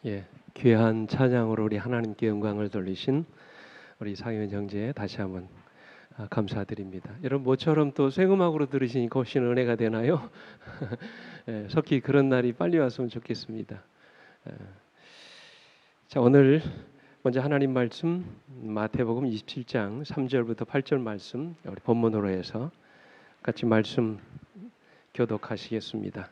예, 귀한 찬양으로 우리 하나님께 영광을 돌리신 우리 상현 형제 다시 한번 감사드립니다. 여러분 모처럼 또 생음악으로 들으시니까 훨씬 은혜가 되나요? 예, 속히 그런 날이 빨리 왔으면 좋겠습니다. 예. 자, 오늘 먼저 하나님 말씀 마태복음 27장 3절부터 8절 말씀 우리 본문으로 해서 같이 말씀 교독하시겠습니다.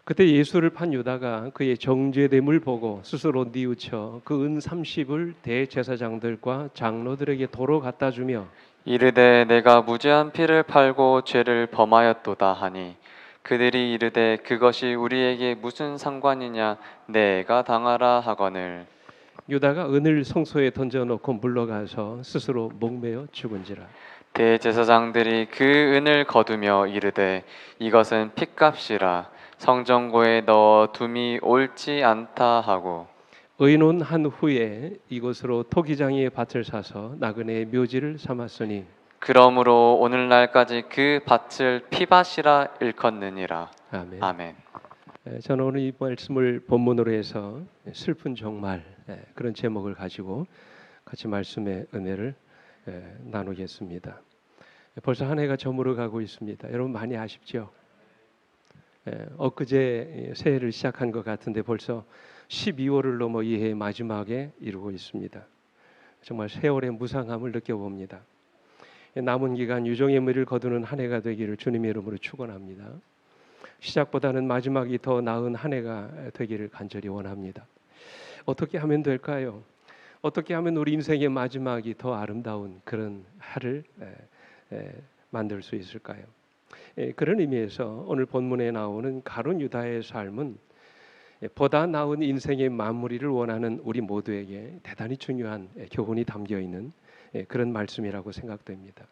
그때 예수를 판 유다가 그의 정죄됨을 보고 스스로 뉘우쳐 그 은 30을 대제사장들과 장로들에게 도로 갖다 주며 이르되 내가 무죄한 피를 팔고 죄를 범하였도다 하니 그들이 이르되 그것이 우리에게 무슨 상관이냐 내가 당하라 하거늘. 유다가 은을 성소에 던져놓고 물러가서 스스로 목매어 죽은지라. 대제사장들이 그 은을 거두며 이르되 이것은 핏값이라 성전고에 넣어 둠이 옳지 않다 하고 의논한 후에 이곳으로 토기장이의 밭을 사서 나그네의 묘지를 삼았으니 그러므로 오늘날까지 그 밭을 피밭이라 일컫느니라. 아멘. 아멘. 저는 오늘 이 말씀을 본문으로 해서 슬픈 종말 그런 제목을 가지고 같이 말씀의 은혜를 나누겠습니다. 벌써 한 해가 저물어 가고 있습니다. 여러분 많이 아쉽죠? 엊그제 새해를 시작한 것 같은데 벌써 12월을 넘어 이 해의 마지막에 이르고 있습니다. 정말 세월의 무상함을 느껴봅니다. 남은 기간 유종의 미를 거두는 한 해가 되기를 주님의 이름으로 축원합니다. 시작보다는 마지막이 더 나은 한 해가 되기를 간절히 원합니다. 어떻게 하면 될까요? 어떻게 하면 우리 인생의 마지막이 더 아름다운 그런 해를 만들 수 있을까요? 그런 의미에서 오늘 본문에 나오는 가룟 유다의 삶은 보다 나은 인생의 마무리를 원하는 우리 모두에게 대단히 중요한 교훈이 담겨 있는 그런 말씀이라고 생각됩니다.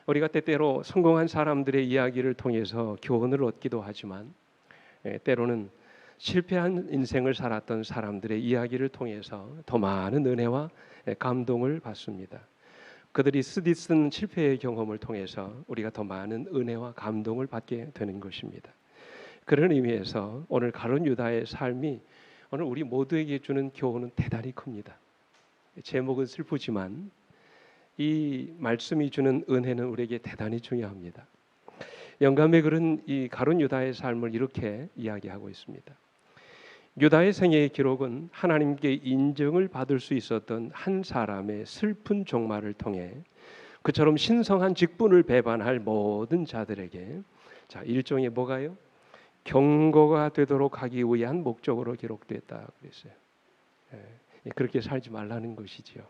우리가 때때로 성공한 사람들의 이야기를 통해서 교훈을 얻기도 하지만 때로는 실패한 인생을 살았던 사람들의 이야기를 통해서 더 많은 은혜와 감동을 받습니다. 그들이 쓰디쓴 실패의 경험을 통해서 우리가 더 많은 은혜와 감동을 받게 되는 것입니다. 그런 의미에서 오늘 가룟 유다의 삶이 오늘 우리 모두에게 주는 교훈은 대단히 큽니다. 제목은 슬프지만 이 말씀이 주는 은혜는 우리에게 대단히 중요합니다. 영감의 글은 이 가룟 유다의 삶을 이렇게 이야기하고 있습니다. 유다의 생애의 기록은 하나님께 인정을 받을 수 있었던 한 사람의 슬픈 종말을 통해 그처럼 신성한 직분을 배반할 모든 자들에게 일종의 뭐가요? 경고가 되도록 하기 위한 목적으로 기록됐다 그랬어요. 그렇게 살지 말라는 것이지요.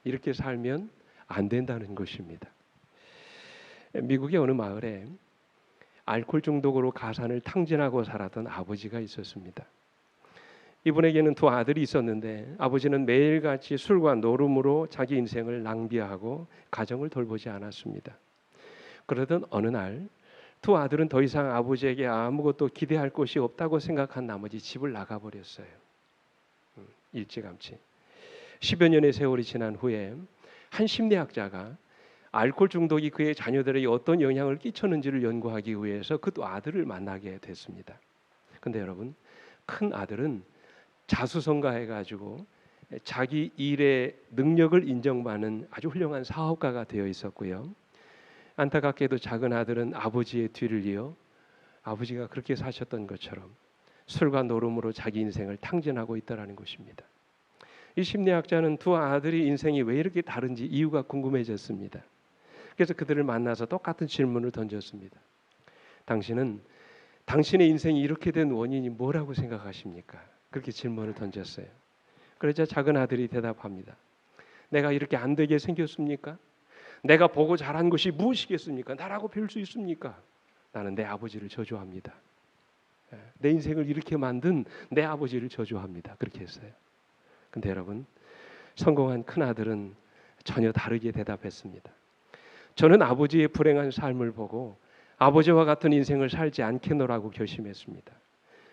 이렇게 살면 안 된다는 것입니다. 미국의 어느 마을에 알코올 중독으로 가산을 탕진하고 살았던 아버지가 있었습니다. 이분에게는 두 아들이 있었는데 아버지는 매일같이 술과 노름으로 자기 인생을 낭비하고 가정을 돌보지 않았습니다. 그러던 어느 날 두 아들은 더 이상 아버지에게 아무것도 기대할 것이 없다고 생각한 나머지 집을 나가버렸어요. 일찌감치. 10여 년의 세월이 지난 후에 한 심리학자가 알코올 중독이 그의 자녀들에게 어떤 영향을 끼쳤는지를 연구하기 위해서 그 두 아들을 만나게 됐습니다. 그런데 여러분, 큰 아들은 자수성가해가지고 자기 일의 능력을 인정받는 아주 훌륭한 사업가가 되어 있었고요. 안타깝게도 작은 아들은 아버지의 뒤를 이어 아버지가 그렇게 사셨던 것처럼 술과 노름으로 자기 인생을 탕진하고 있다는 것입니다. 이 심리학자는 두 아들의 인생이 왜 이렇게 다른지 이유가 궁금해졌습니다. 그래서 그들을 만나서 똑같은 질문을 던졌습니다. 당신은 당신의 인생이 이렇게 된 원인이 뭐라고 생각하십니까? 그렇게 질문을 던졌어요. 그러자 작은 아들이 대답합니다. 내가 이렇게 안 되게 생겼습니까? 내가 보고 자란 것이 무엇이겠습니까? 나라고 배울 수 있습니까? 나는 내 아버지를 저주합니다. 내 인생을 이렇게 만든 내 아버지를 저주합니다. 그렇게 했어요. 근데 여러분, 성공한 큰아들은 전혀 다르게 대답했습니다. 저는 아버지의 불행한 삶을 보고 아버지와 같은 인생을 살지 않겠노라고 결심했습니다.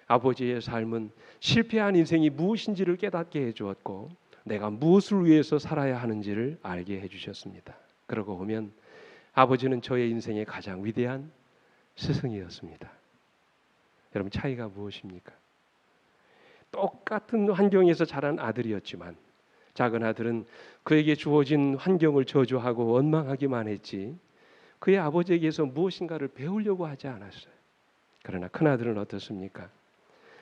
아버지의 삶은 실패한 인생이 무엇인지를 깨닫게 해주었고 내가 무엇을 위해서 살아야 하는지를 알게 해주셨습니다. 그러고 보면 아버지는 저의 인생의 가장 위대한 스승이었습니다. 여러분 차이가 무엇입니까? 똑같은 환경에서 자란 아들이었지만 작은 아들은 그에게 주어진 환경을 저주하고 원망하기만 했지 그의 아버지에게서 무엇인가를 배우려고 하지 않았어요. 그러나 큰 아들은 어떻습니까?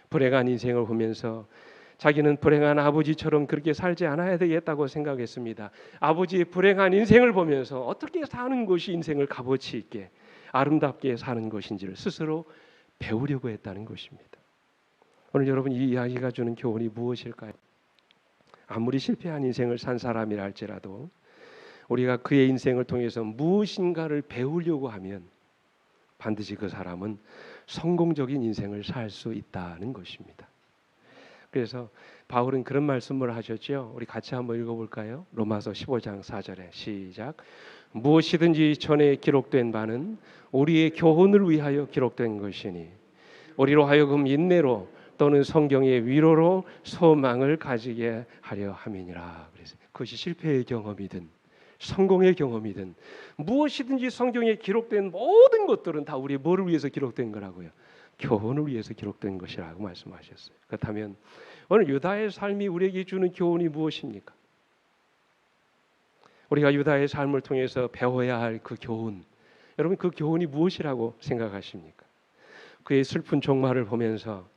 불행한 인생을 보면서 자기는 불행한 아버지처럼 그렇게 살지 않아야 되겠다고 생각했습니다. 아버지의 불행한 인생을 보면서 어떻게 사는 것이 인생을 값어치 있게 아름답게 사는 것인지를 스스로 배우려고 했다는 것입니다. 오늘 여러분 이 이야기가 주는 교훈이 무엇일까요? 아무리 실패한 인생을 산 사람이라 할지라도 우리가 그의 인생을 통해서 무엇인가를 배우려고 하면 반드시 그 사람은 성공적인 인생을 살 수 있다는 것입니다. 그래서 바울은 그런 말씀을 하셨죠. 우리 같이 한번 읽어볼까요? 로마서 15장 4절에 시작. 무엇이든지 전에 기록된 바는 우리의 교훈을 위하여 기록된 것이니 우리로 하여금 인내로 또는 성경의 위로로 소망을 가지게 하려 함이니라. 그래서 그것이 실패의 경험이든 성공의 경험이든 무엇이든지 성경에 기록된 모든 것들은 다 우리 뭐를 위해서 기록된 거라고요? 교훈을 위해서 기록된 것이라고 말씀하셨어요. 그렇다면 오늘 유다의 삶이 우리에게 주는 교훈이 무엇입니까? 우리가 유다의 삶을 통해서 배워야 할 그 교훈, 여러분 그 교훈이 무엇이라고 생각하십니까? 그의 슬픈 종말을 보면서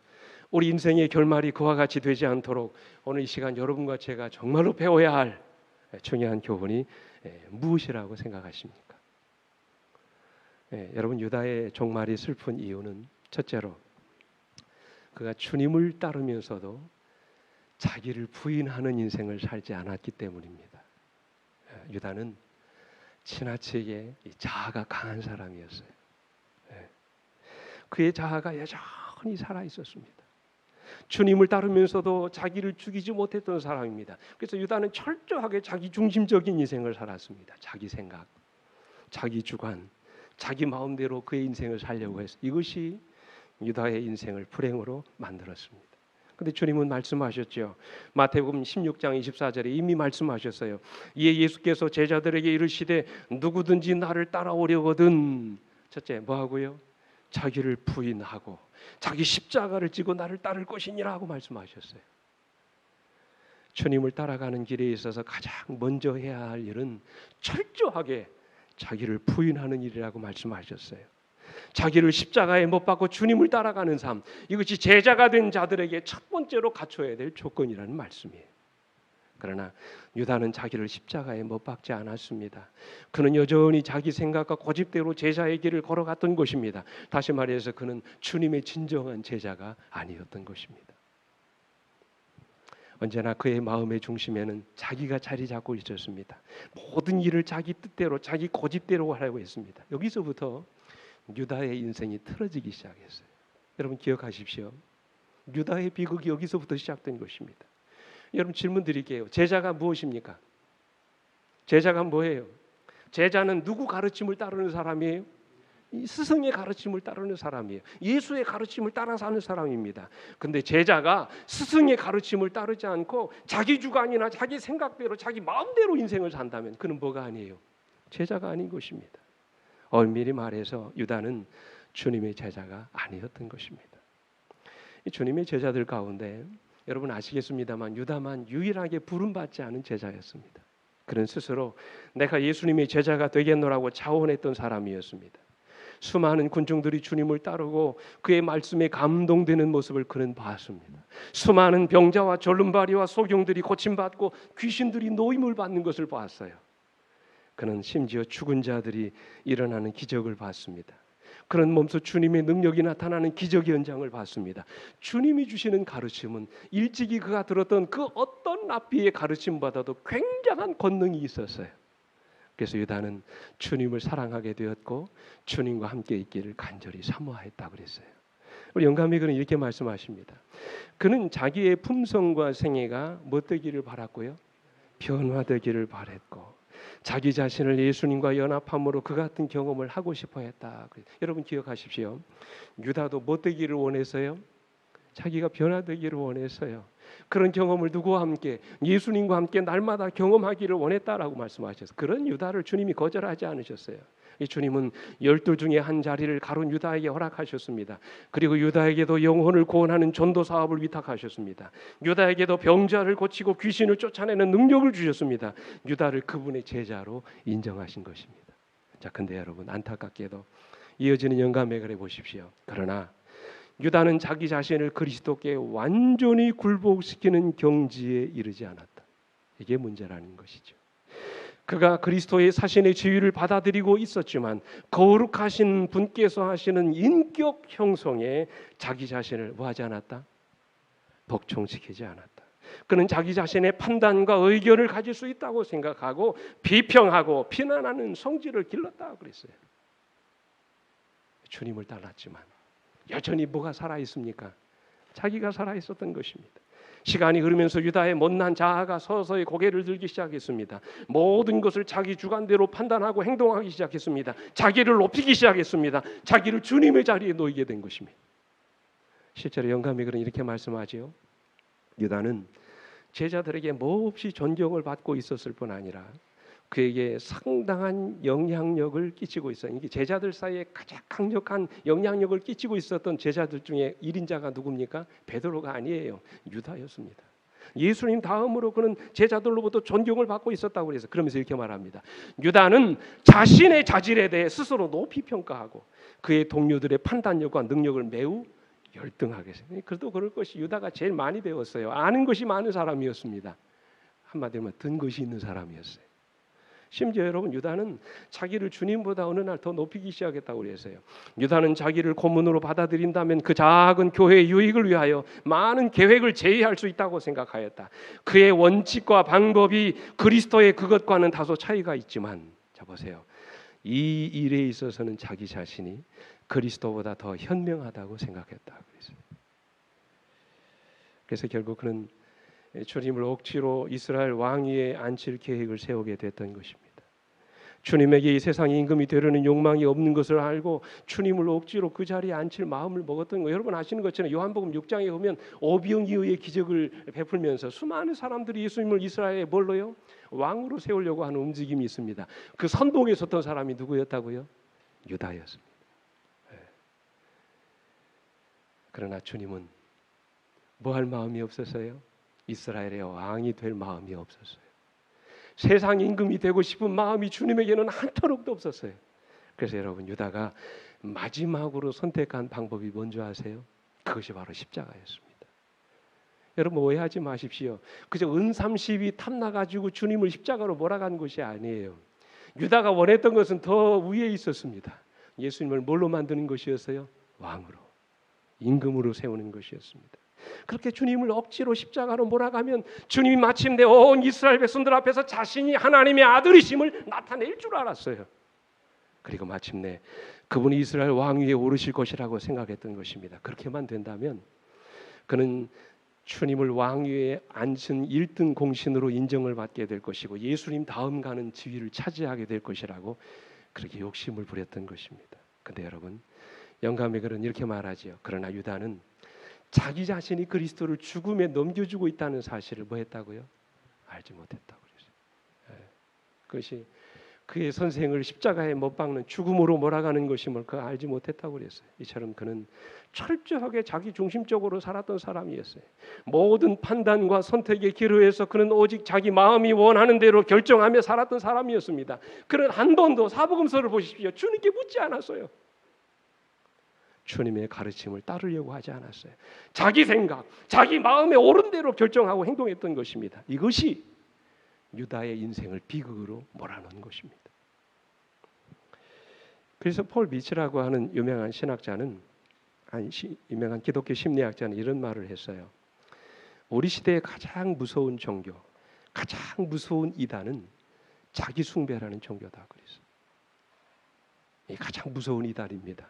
우리 인생의 결말이 그와 같이 되지 않도록 오늘 이 시간 여러분과 제가 정말로 배워야 할 중요한 교훈이 무엇이라고 생각하십니까? 여러분 유다의 종말이 슬픈 이유는 첫째로 그가 주님을 따르면서도 자기를 부인하는 인생을 살지 않았기 때문입니다. 유다는 지나치게 자아가 강한 사람이었어요. 그의 자아가 여전히 살아 있었습니다. 주님을 따르면서도 자기를 죽이지 못했던 사람입니다. 그래서 유다는 철저하게 자기 중심적인 인생을 살았습니다. 자기 생각, 자기 주관, 자기 마음대로 그의 인생을 살려고 했어요. 이것이 유다의 인생을 불행으로 만들었습니다. 근데 주님은 말씀하셨죠. 마태복음 16장 24절에 이미 말씀하셨어요. 이에 예수께서 제자들에게 이르시되 누구든지 나를 따라오려거든 첫째 뭐 하고요? 자기를 부인하고 자기 십자가를 지고 나를 따를 것이니라고 말씀하셨어요. 주님을 따라가는 길에 있어서 가장 먼저 해야 할 일은 철저하게 자기를 부인하는 일이라고 말씀하셨어요. 자기를 십자가에 못 박고 주님을 따라가는 삶, 이것이 제자가 된 자들에게 첫 번째로 갖춰야 될 조건이라는 말씀이에요. 그러나 유다는 자기를 십자가에 못 박지 않았습니다. 그는 여전히 자기 생각과 고집대로 제자의 길을 걸어갔던 것입니다. 다시 말해서 그는 주님의 진정한 제자가 아니었던 것입니다. 언제나 그의 마음의 중심에는 자기가 자리 잡고 있었습니다. 모든 일을 자기 뜻대로 자기 고집대로 하려고 했습니다. 여기서부터 유다의 인생이 틀어지기 시작했어요. 여러분 기억하십시오. 유다의 비극이 여기서부터 시작된 것입니다. 여러분 질문 드릴게요. 제자가 무엇입니까? 제자가 뭐예요? 제자는 누구 가르침을 따르는 사람이에요? 이 스승의 가르침을 따르는 사람이에요. 예수의 가르침을 따라 사는 사람입니다. 근데 제자가 스승의 가르침을 따르지 않고 자기 주관이나 자기 생각대로 자기 마음대로 인생을 산다면 그는 뭐가 아니에요? 제자가 아닌 것입니다. 엄밀히 말해서 유다는 주님의 제자가 아니었던 것입니다. 이 주님의 제자들 가운데 여러분 아시겠습니다만 유다만 유일하게 부름받지 않은 제자였습니다. 그는 스스로 내가 예수님의 제자가 되겠노라고 자원했던 사람이었습니다. 수많은 군중들이 주님을 따르고 그의 말씀에 감동되는 모습을 그는 봤습니다. 수많은 병자와 절름발이와 소경들이 고침받고 귀신들이 노임을 받는 것을 봤어요. 그는 심지어 죽은 자들이 일어나는 기적을 봤습니다. 그런 몸소 주님의 능력이 나타나는 기적의 현장을 봤습니다. 주님이 주시는 가르침은 일찍이 그가 들었던 그 어떤 랍비의 가르침보다도 굉장한 권능이 있었어요. 그래서 유다는 주님을 사랑하게 되었고 주님과 함께 있기를 간절히 사모하였다고 그랬어요. 우리 영감이 그는 이렇게 말씀하십니다. 그는 자기의 품성과 생애가 뭐 되기를 바랐고요? 변화되기를 바랬고 자기 자신을 예수님과 연합함으로 그 같은 경험을 하고 싶어 했다. 여러분 기억하십시오. 유다도 뭐 되기를 원했어요? 자기가 변화되기를 원했어요. 그런 경험을 누구와 함께? 예수님과 함께 날마다 경험하기를 원했다라고 말씀하셔서 그런 유다를 주님이 거절하지 않으셨어요. 이 주님은 12 중에 한 자리를 가룟 유다에게 허락하셨습니다. 그리고 유다에게도 영혼을 구원하는 전도 사업을 위탁하셨습니다. 유다에게도 병자를 고치고 귀신을 쫓아내는 능력을 주셨습니다. 유다를 그분의 제자로 인정하신 것입니다. 자, 근데 여러분 안타깝게도 이어지는 영감에 그래 보십시오. 그러나 유다는 자기 자신을 그리스도께 완전히 굴복시키는 경지에 이르지 않았다. 이게 문제라는 것이죠. 그가 그리스도의 사신의 지위를 받아들이고 있었지만 거룩하신 분께서 하시는 인격 형성에 자기 자신을 뭐하지 않았다? 복종시키지 않았다. 그는 자기 자신의 판단과 의견을 가질 수 있다고 생각하고 비평하고 비난하는 성질을 길렀다고 그랬어요. 주님을 따랐지만 여전히 뭐가 살아있습니까? 자기가 살아있었던 것입니다. 시간이 흐르면서 유다의 못난 자아가 서서히 고개를 들기 시작했습니다. 모든 것을 자기 주관대로 판단하고 행동하기 시작했습니다. 자기를 높이기 시작했습니다. 자기를 주님의 자리에 놓이게 된 것입니다. 실제로 영감이 그런 이렇게 말씀하지요. 유다는 제자들에게 몹시 존경을 받고 있었을 뿐 아니라 그에게 상당한 영향력을 끼치고 있어요. 이게 제자들 사이에 가장 강력한 영향력을 끼치고 있었던 제자들 중에 1인자가 누굽니까? 베드로가 아니에요. 유다였습니다. 예수님 다음으로 그는 제자들로부터 존경을 받고 있었다고 그래서 그러면서 이렇게 말합니다. 유다는 자신의 자질에 대해 스스로 높이 평가하고 그의 동료들의 판단력과 능력을 매우 열등하게 생각해요. 그래도 그럴 것이 유다가 제일 많이 배웠어요. 아는 것이 많은 사람이었습니다. 한마디로 말하면 든 것이 있는 사람이었어요. 심지어 여러분 유다는 자기를 주님보다 어느 날 더 높이기 시작했다고 그랬어요. 유다는 자기를 고문으로 받아들인다면 그 작은 교회의 유익을 위하여 많은 계획을 제의할 수 있다고 생각하였다. 그의 원칙과 방법이 그리스도의 그것과는 다소 차이가 있지만 자 보세요. 이 일에 있어서는 자기 자신이 그리스도보다 더 현명하다고 생각했다 그랬어요. 그래서 결국 그는 주님을 억지로 이스라엘 왕위에 앉힐 계획을 세우게 됐던 것입니다. 주님에게 이 세상 임금이 되려는 욕망이 없는 것을 알고 주님을 억지로 그 자리에 앉힐 마음을 먹었던 거. 여러분 아시는 것처럼 요한복음 6장에 보면 오병이어의 기적을 베풀면서 수많은 사람들이 예수님을 이스라엘에 뭘로요? 왕으로 세우려고 하는 움직임이 있습니다. 그 선봉에 섰던 사람이 누구였다고요? 유다였습니다. 그러나 주님은 뭐 할 마음이 없었어요? 이스라엘의 왕이 될 마음이 없었어요. 세상 임금이 되고 싶은 마음이 주님에게는 한터럭도 없었어요. 그래서 여러분 유다가 마지막으로 선택한 방법이 뭔지 아세요? 그것이 바로 십자가였습니다. 여러분 오해하지 마십시오. 그저 은30이 탐나가지고 주님을 십자가로 몰아간 것이 아니에요. 유다가 원했던 것은 더 위에 있었습니다. 예수님을 뭘로 만드는 것이었어요? 왕으로, 임금으로 세우는 것이었습니다. 그렇게 주님을 억지로 십자가로 몰아가면 주님이 마침내 온 이스라엘 백성들 앞에서 자신이 하나님의 아들이심을 나타낼 줄 알았어요. 그리고 마침내 그분이 이스라엘 왕위에 오르실 것이라고 생각했던 것입니다. 그렇게만 된다면 그는 주님을 왕위에 앉은 1등 공신으로 인정을 받게 될 것이고 예수님 다음 가는 지위를 차지하게 될 것이라고 그렇게 욕심을 부렸던 것입니다. 그런데 여러분 영감의 글은 이렇게 말하지요. 그러나 유다는 자기 자신이 그리스도를 죽음에 넘겨주고 있다는 사실을 뭐 했다고요? 알지 못했다고 그랬어요. 그것이 그의 선생을 십자가에 못 박는 죽음으로 몰아가는 것이 뭘까 알지 못했다고 그랬어요. 이처럼 그는 철저하게 자기 중심적으로 살았던 사람이었어요. 모든 판단과 선택의 기로에서 그는 오직 자기 마음이 원하는 대로 결정하며 살았던 사람이었습니다. 그는 한 번도 사복음서를 보십시오. 주님께 묻지 않았어요. 주님의 가르침을 따르려고 하지 않았어요. 자기 생각, 자기 마음에 옳은 대로 결정하고 행동했던 것입니다. 이것이 유다의 인생을 비극으로 몰아넣은 것입니다. 그래서 폴 미츠라고 하는 유명한 신학자는 유명한 기독교 심리학자는 이런 말을 했어요. 우리 시대의 가장 무서운 종교, 가장 무서운 이단은 자기 숭배라는 종교다 그랬어요. 이 가장 무서운 이단입니다.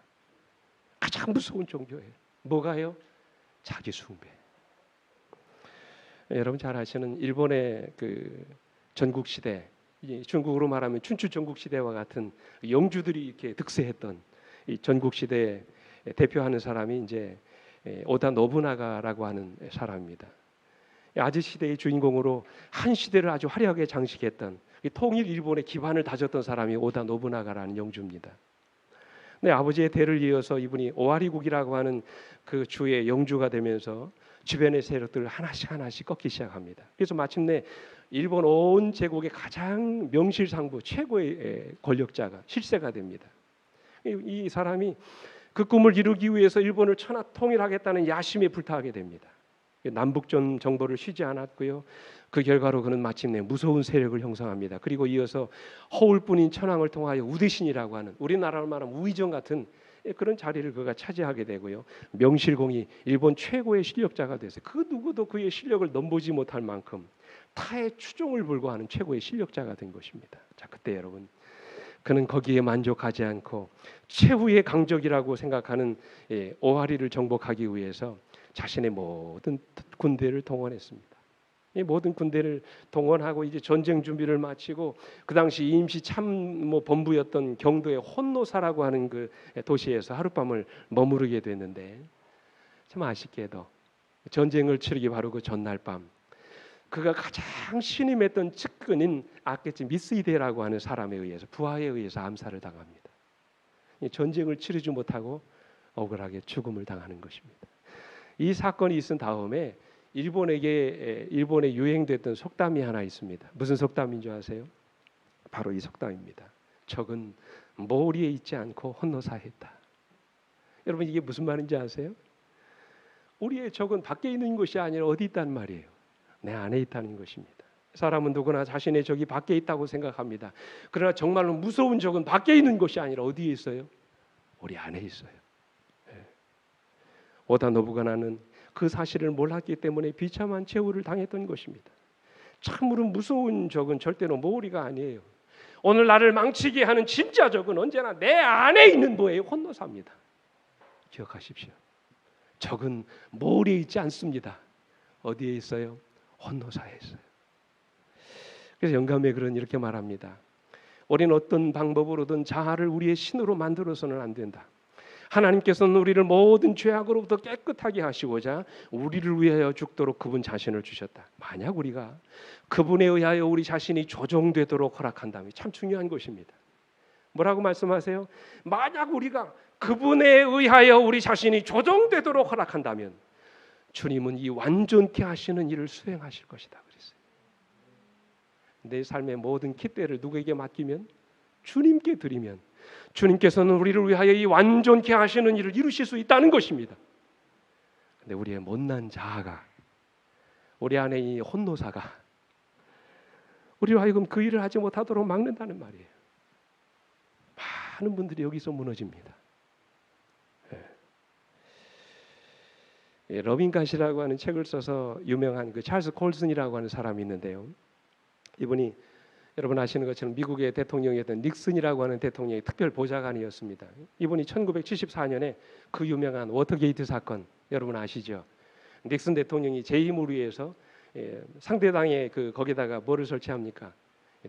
가장 무서운 종교예요. 뭐가요? 자기 숭배. 여러분 잘 아시는 일본의 그 전국 시대, 중국으로 말하면 춘추 전국 시대와 같은 영주들이 이렇게 득세했던 이 전국 시대에 대표하는 사람이 이제 오다 노부나가라고 하는 사람입니다. 아즈 시대의 주인공으로 한 시대를 아주 화려하게 장식했던 이 통일 일본의 기반을 다졌던 사람이 오다 노부나가라는 영주입니다. 네, 아버지의 대를 이어서 이분이 오와리국이라고 하는 그 주의 영주가 되면서 주변의 세력들을 하나씩 꺾기 시작합니다. 그래서 마침내 일본 온 제국의 가장 명실상부 최고의 권력자가 실세가 됩니다. 이 사람이 그 꿈을 이루기 위해서 일본을 천하 통일하겠다는 야심에 불타하게 됩니다. 남북전 정보를 쉬지 않았고요. 그 결과로 그는 마침내 무서운 세력을 형성합니다. 그리고 이어서 허울뿐인 천황을 통하여 우대신이라고 하는 우리나라로 말하면 우의정 같은 그런 자리를 그가 차지하게 되고요. 명실공히 일본 최고의 실력자가 돼서 그 누구도 그의 실력을 넘보지 못할 만큼 타의 추종을 불허하는 최고의 실력자가 된 것입니다. 자, 그때 여러분, 그는 거기에 만족하지 않고 최후의 강적이라고 생각하는 오하리를 정복하기 위해서 자신의 모든 군대를 동원했습니다. 이 모든 군대를 동원하고 이제 전쟁 준비를 마치고 그 당시 임시 참모 본부였던 경도의 혼노사라고 하는 그 도시에서 하룻밤을 머무르게 됐는데, 참 아쉽게도 전쟁을 치르기 바로 그 전날 밤 그가 가장 신임했던 측근인 아케치 미스히데라고 하는 사람에 의해서 부하에 의해서 암살을 당합니다. 이 전쟁을 치르지 못하고 억울하게 죽음을 당하는 것입니다. 이 사건이 있은 다음에 일본에 유행됐던 속담이 하나 있습니다. 무슨 속담인 줄 아세요? 바로 이 속담입니다. 적은 모리에 있지 않고 혼노사에 있다. 여러분, 이게 무슨 말인지 아세요? 우리의 적은 밖에 있는 것이 아니라 어디 있단 말이에요? 내 안에 있다는 것입니다. 사람은 누구나 자신의 적이 밖에 있다고 생각합니다. 그러나 정말로 무서운 적은 밖에 있는 것이 아니라 어디에 있어요? 우리 안에 있어요. 오다 노부나가는 그 사실을 몰랐기 때문에 비참한 최후를 당했던 것입니다. 참으로 무서운 적은 절대로 모리가 아니에요. 오늘 나를 망치게 하는 진짜 적은 언제나 내 안에 있는 노예의 혼노사입니다. 기억하십시오. 적은 모리에 있지 않습니다. 어디에 있어요? 혼노사에 있어요. 그래서 영감의 글은 이렇게 말합니다. 우리는 어떤 방법으로든 자아를 우리의 신으로 만들어서는 안 된다. 하나님께서는 우리를 모든 죄악으로부터 깨끗하게 하시고자 우리를 위하여 죽도록 그분 자신을 주셨다. 만약 우리가 그분에 의하여 우리 자신이 조종되도록 허락한다면, 참 중요한 것입니다. 뭐라고 말씀하세요? 만약 우리가 그분에 의하여 우리 자신이 조종되도록 허락한다면 주님은 이 완전케 하시는 일을 수행하실 것이다 그랬어요. 내 삶의 모든 깃대를 누구에게 맡기면? 주님께 드리면 주님께서는 우리를 위하여 이 완전케 하시는 일을 이루실 수 있다는 것입니다. 근데 우리의 못난 자아가, 우리 안에 이 혼노사가 우리로 하여금 그 일을 하지 못하도록 막는다는 말이에요. 많은 분들이 여기서 무너집니다. 러빈 갓이라고 하는 책을 써서 유명한 그 찰스 콜슨이라고 하는 사람이 있는데요. 이분이 여러분 아시는 것처럼 미국의 대통령이었던 닉슨이라고 하는 대통령의 특별 보좌관이었습니다. 이분이 1974년에 그 유명한 워터게이트 사건 여러분 아시죠? 닉슨 대통령이 재임을 위해서 상대당의 거기다가 뭐를 설치합니까?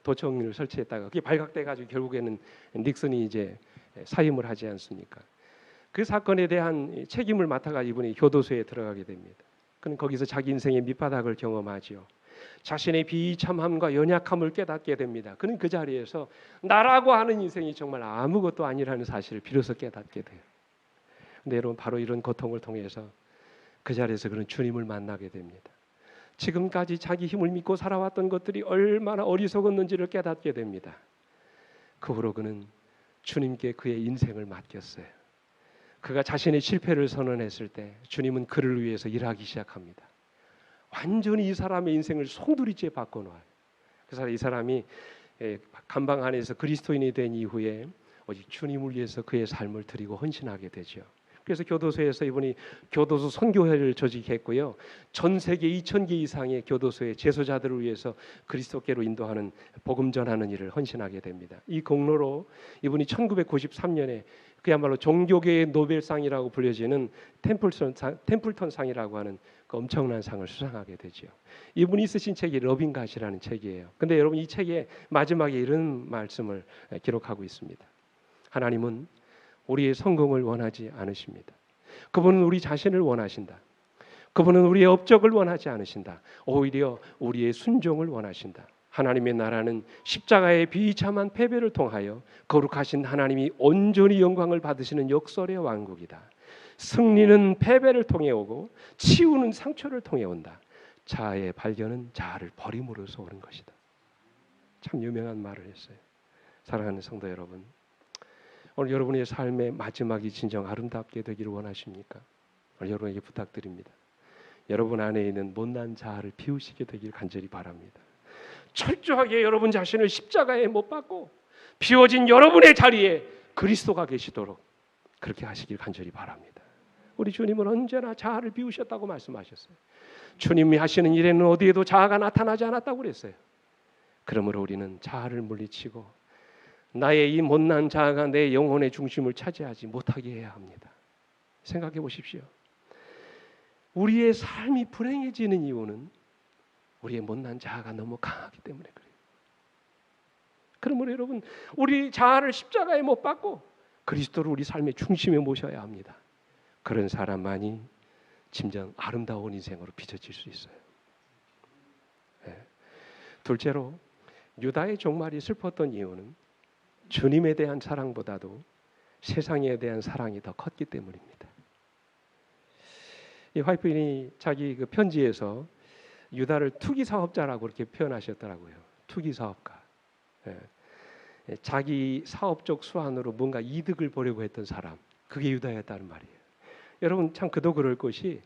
도청을 설치했다가 그게 발각돼 가지고 결국에는 닉슨이 이제 사임을 하지 않습니까? 그 사건에 대한 책임을 맡아가 이분이 교도소에 들어가게 됩니다. 그는 거기서 자기 인생의 밑바닥을 경험하지요. 자신의 비참함과 연약함을 깨닫게 됩니다. 그는 그 자리에서 나라고 하는 인생이 정말 아무것도 아니라는 사실을 비로소 깨닫게 돼요. 근데 여러분, 바로 이런 고통을 통해서 그 자리에서 그는 주님을 만나게 됩니다. 지금까지 자기 힘을 믿고 살아왔던 것들이 얼마나 어리석었는지를 깨닫게 됩니다. 그 후로 그는 주님께 그의 인생을 맡겼어요. 그가 자신의 실패를 선언했을 때 주님은 그를 위해서 일하기 시작합니다. 완전히 이 사람의 인생을 송두리째 바꿔놓아요. 그래서 이 사람이 감방 안에서 그리스도인이 된 이후에 오직 주님을 위해서 그의 삶을 드리고 헌신하게 되죠. 그래서 교도소에서 이분이 교도소 선교회를 조직했고요. 전 세계 2,000개 이상의 교도소의 재소자들을 위해서 그리스도께로 인도하는 복음 전하는 일을 헌신하게 됩니다. 이 공로로 이분이 1993년에 그야말로 종교계의 노벨상이라고 불려지는 템플턴상이라고 하는 그 엄청난 상을 수상하게 되죠. 이분이 쓰신 책이 러빈 갓이라는 책이에요. 근데 여러분, 이 책의 마지막에 이런 말씀을 기록하고 있습니다. 하나님은 우리의 성공을 원하지 않으십니다. 그분은 우리 자신을 원하신다. 그분은 우리의 업적을 원하지 않으신다. 오히려 우리의 순종을 원하신다. 하나님의 나라는 십자가의 비참한 패배를 통하여 거룩하신 하나님이 온전히 영광을 받으시는 역설의 왕국이다. 승리는 패배를 통해 오고 치유는 상처를 통해 온다. 자아의 발견은 자아를 버림으로써 오는 것이다. 참 유명한 말을 했어요. 사랑하는 성도 여러분, 오늘 여러분의 삶의 마지막이 진정 아름답게 되기를 원하십니까? 오늘 여러분에게 부탁드립니다. 여러분 안에 있는 못난 자아를 비우시게 되길 간절히 바랍니다. 철저하게 여러분 자신을 십자가에 못 박고 비워진 여러분의 자리에 그리스도가 계시도록 그렇게 하시길 간절히 바랍니다. 우리 주님은 언제나 자아를 비우셨다고 말씀하셨어요. 주님이 하시는 일에는 어디에도 자아가 나타나지 않았다고 그랬어요. 그러므로 우리는 자아를 물리치고 나의 이 못난 자아가 내 영혼의 중심을 차지하지 못하게 해야 합니다. 생각해 보십시오. 우리의 삶이 불행해지는 이유는 우리의 못난 자아가 너무 강하기 때문에 그래요. 그러므로 여러분, 우리 자아를 십자가에 못 박고 그리스도를 우리 삶의 중심에 모셔야 합니다. 그런 사람만이 진정 아름다운 인생으로 빚어질 수 있어요. 네. 둘째로 유다의 종말이 슬펐던 이유는 주님에 대한 사랑보다도 세상에 대한 사랑이 더 컸기 때문입니다. 이 화이트인이 자기 그 편지에서 유다를 투기 사업자라고 그렇게 표현하셨더라고요. 투기 사업가. 예. 자기 사업적 수완으로 뭔가 이득을 보려고 했던 사람. 그게 유다였다는 말이에요. 여러분 참 그도 그럴 것이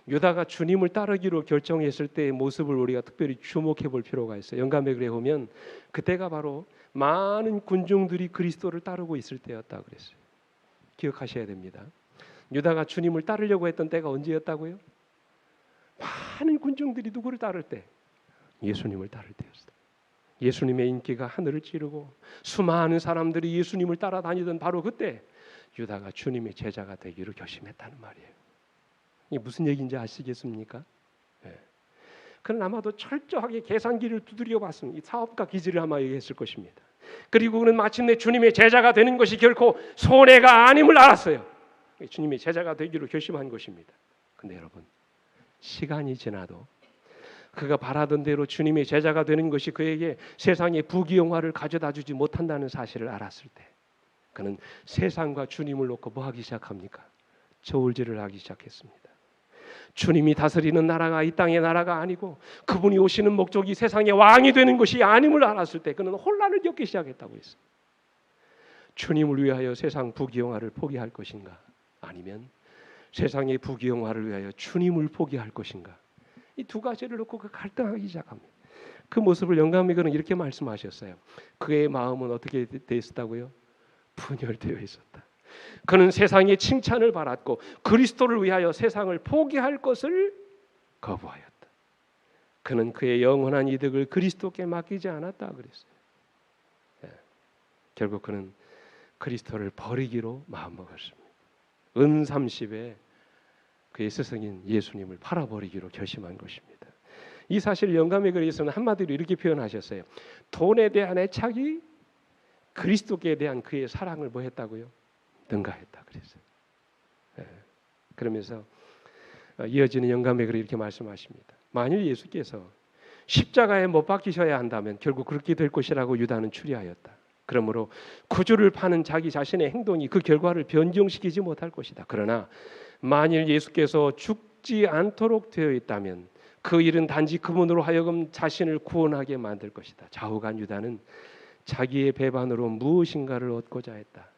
유다가 주님을 따르기로 결정했을 때의 모습을 우리가 특별히 주목해 볼 필요가 있어요. 영감에 그래 보면 그때가 바로 많은 군중들이 그리스도를 따르고 있을 때였다 그랬어요. 기억하셔야 됩니다. 유다가 주님을 따르려고 했던 때가 언제였다고요? 많은 군중들이 누구를 따를 때? 예수님을 따를 때였어요. 예수님의 인기가 하늘을 찌르고 수많은 사람들이 예수님을 따라다니던 바로 그때 유다가 주님의 제자가 되기로 결심했다는 말이에요. 이게 무슨 얘기인지 아시겠습니까? 네. 그는 아마도 철저하게 계산기를 두드려 봤습니다. 이 사업가 기질을 아마 얘기했을 것입니다. 그리고 그는 마침내 주님의 제자가 되는 것이 결코 손해가 아님을 알았어요. 주님의 제자가 되기로 결심한 것입니다. 근데 여러분, 시간이 지나도 그가 바라던 대로 주님의 제자가 되는 것이 그에게 세상의 부귀영화를 가져다 주지 못한다는 사실을 알았을 때 그는 세상과 주님을 놓고 뭐 하기 시작합니까? 저울질을 하기 시작했습니다. 주님이 다스리는 나라가 이 땅의 나라가 아니고 그분이 오시는 목적이 세상의 왕이 되는 것이 아님을 알았을 때 그는 혼란을 겪기 시작했다고 했어요. 주님을 위하여 세상 부귀영화를 포기할 것인가? 아니면 세상의 부귀영화를 위하여 주님을 포기할 것인가? 이 두 가지를 놓고 그 갈등하기 시작합니다. 그 모습을 영감이고는 이렇게 말씀하셨어요. 그의 마음은 어떻게 돼 있었다고요? 분열되어 있었다. 그는 세상의 칭찬을 받았고 그리스도를 위하여 세상을 포기할 것을 거부하였다. 그는 그의 영원한 이득을 그리스도께 맡기지 않았다 그랬어요. 예. 결국 그는 그리스도를 버리기로 마음먹었습니다. 은 30에 그의 스승인 예수님을 팔아버리기로 결심한 것입니다. 이 사실 영감의 글에서는 한마디로 이렇게 표현하셨어요. 돈에 대한 애착이 그리스도께 대한 그의 사랑을 뭐 했다고요? 능가했다 그랬어요. 네. 그러면서 이어지는 영감의 글에 이렇게 말씀하십니다. 만일 예수께서 십자가에 못 박히셔야 한다면 결국 그렇게 될 것이라고 유다는 추리하였다. 그러므로 구주를 파는 자기 자신의 행동이 그 결과를 변경시키지 못할 것이다. 그러나 만일 예수께서 죽지 않도록 되어 있다면 그 일은 단지 그분으로 하여금 자신을 구원하게 만들 것이다. 좌우간 유다는 자기의 배반으로 무엇인가를 얻고자 했다.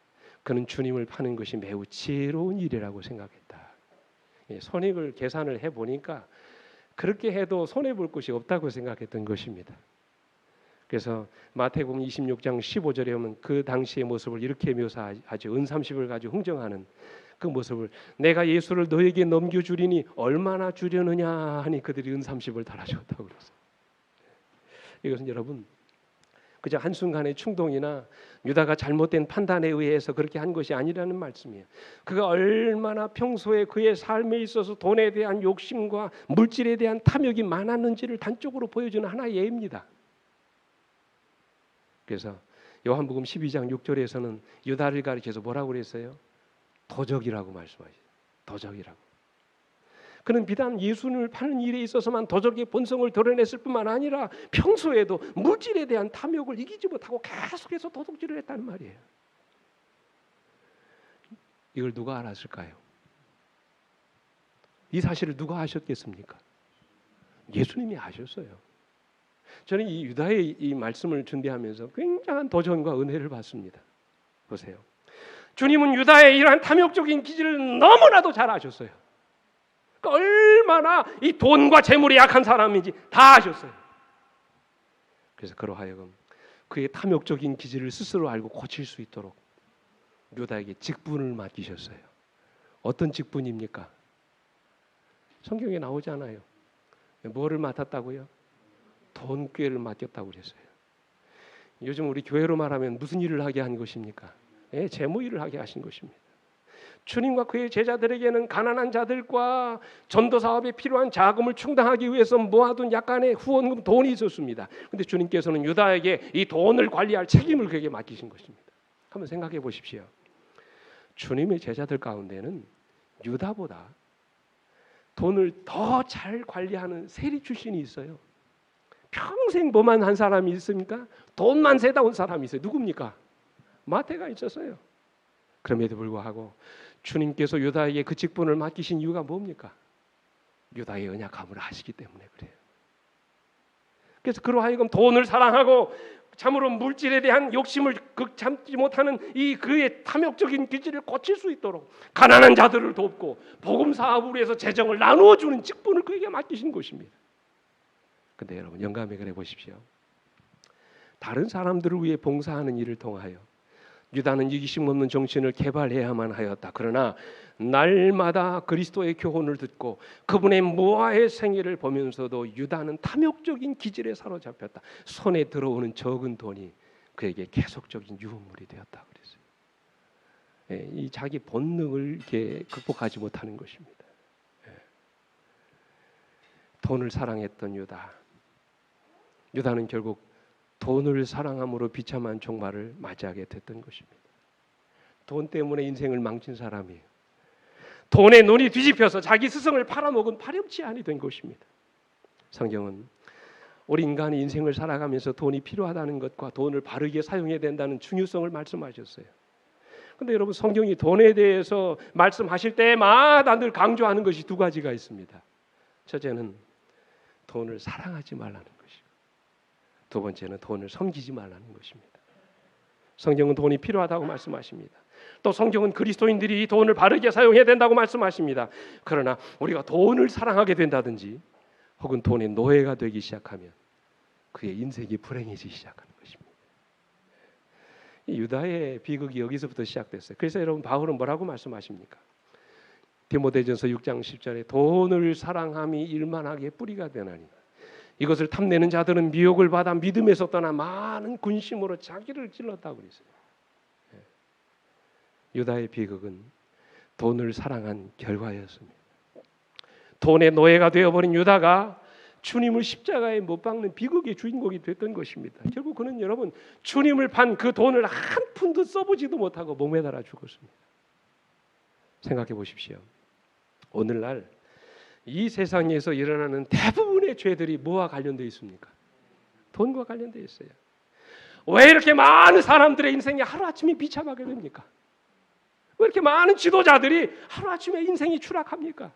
그는 주님을 파는 것이 매우 지혜로운 일이라고 생각했다. 손익을 계산을 해보니까 그렇게 해도 손해볼 것이 없다고 생각했던 것입니다. 그래서 마태복음 26장 15절에 보면 그 당시의 모습을 이렇게 묘사하죠. 은30을 가지고 흥정하는 그 모습을 내가 예수를 너에게 넘겨주리니 얼마나 주려느냐 하니 그들이 은30을 달아줬다고 그랬어요. 이것은 여러분 그저 한순간의 충동이나 유다가 잘못된 판단에 의해서 그렇게 한 것이 아니라는 말씀이에요. 그가 얼마나 평소에 그의 삶에 있어서 돈에 대한 욕심과 물질에 대한 탐욕이 많았는지를 단적으로 보여주는 하나의 예입니다. 그래서 요한복음 12장 6절에서는 유다를 가리켜서 뭐라고 그랬어요? 도적이라고 말씀하시죠. 도적이라고. 그는 비단 예수님을 파는 일에 있어서만 도적의 본성을 드러냈을 뿐만 아니라 평소에도 물질에 대한 탐욕을 이기지 못하고 계속해서 도둑질을 했다는 말이에요. 이걸 누가 알았을까요? 이 사실을 누가 아셨겠습니까? 예수님이 아셨어요. 저는 이 유다의 이 말씀을 준비하면서 굉장한 도전과 은혜를 받습니다. 보세요. 주님은 유다의 이러한 탐욕적인 기질을 너무나도 잘 아셨어요. 그러니까 얼마나 이 돈과 재물이 약한 사람인지 다 아셨어요. 그래서 그로 하여금 그의 탐욕적인 기질을 스스로 알고 고칠 수 있도록 유다에게 직분을 맡기셨어요. 어떤 직분입니까? 성경에 나오지 않아요. 뭐를 맡았다고요? 돈꾀를 맡겼다고 그랬어요. 요즘 우리 교회로 말하면 무슨 일을 하게 한 것입니까? 재무 일을 하게 하신 것입니다. 주님과 그의 제자들에게는 가난한 자들과 전도 사업에 필요한 자금을 충당하기 위해서 모아둔 약간의 후원금 돈이 있었습니다. 그런데 주님께서는 유다에게 이 돈을 관리할 책임을 그에게 맡기신 것입니다. 한번 생각해 보십시오. 주님의 제자들 가운데는 유다보다 돈을 더 잘 관리하는 세리 출신이 있어요. 평생 뭐만 한 사람이 있습니까? 돈만 세다 온 사람이 있어요. 누굽니까? 마태가 있었어요. 그럼에도 불구하고 주님께서 유다에게 그 직분을 맡기신 이유가 뭡니까? 유다의 연약함을 아시기 때문에 그래요. 그래서 그로 하여금 돈을 사랑하고 참으로 물질에 대한 욕심을 참지 못하는 이 그의 탐욕적인 기질을 고칠 수 있도록 가난한 자들을 돕고 복음 사업을 위해서 재정을 나누어 주는 직분을 그에게 맡기신 것입니다. 근데 여러분 영감에 그래 보십시오. 다른 사람들을 위해 봉사하는 일을 통하여 유다는 이기심 없는 정신을 개발해야만 하였다. 그러나 날마다 그리스도의 교훈을 듣고 그분의 무아의 생애를 보면서도 유다는 탐욕적인 기질에 사로잡혔다. 손에 들어오는 적은 돈이 그에게 계속적인 유혹물이 되었다 그랬어요. 이 자기 본능을 이렇게 극복하지 못하는 것입니다. 돈을 사랑했던 유다는 결국 돈을 사랑함으로 비참한 종말을 맞이하게 됐던 것입니다. 돈 때문에 인생을 망친 사람이에요. 돈에 눈이 뒤집혀서 자기 스승을 팔아먹은 파렴치한이 된 것입니다. 성경은 우리 인간이 인생을 살아가면서 돈이 필요하다는 것과 돈을 바르게 사용해야 된다는 중요성을 말씀하셨어요. 그런데 여러분 성경이 돈에 대해서 말씀하실 때마다 늘 강조하는 것이 두 가지가 있습니다. 첫째는 돈을 사랑하지 말라는 것이고 두 번째는 돈을 섬기지 말라는 것입니다. 성경은 돈이 필요하다고 말씀하십니다. 또 성경은 그리스도인들이 이 돈을 바르게 사용해야 된다고 말씀하십니다. 그러나 우리가 돈을 사랑하게 된다든지 혹은 돈의 노예가 되기 시작하면 그의 인생이 불행해지기 시작하는 것입니다. 이 유다의 비극이 여기서부터 시작됐어요. 그래서 여러분 바울은 뭐라고 말씀하십니까? 디모데전서 6장 10절에 돈을 사랑함이 일만하게 뿌리가 되나니 이것을 탐내는 자들은 미혹을 받아 믿음에서 떠나 많은 군심으로 자기를 찔렀다고 그랬어요. 유다의 비극은 돈을 사랑한 결과였습니다. 돈의 노예가 되어버린 유다가 주님을 십자가에 못 박는 비극의 주인공이 됐던 것입니다. 결국 그는 여러분 주님을 판 그 돈을 한 푼도 써보지도 못하고 몸에 달아 죽었습니다. 생각해 보십시오. 오늘날 이 세상에서 일어나는 대부분의 죄들이 뭐와 관련되어 있습니까? 돈과 관련되어 있어요. 왜 이렇게 많은 사람들의 인생이 하루아침에 비참하게 됩니까? 왜 이렇게 많은 지도자들이 하루아침에 인생이 추락합니까?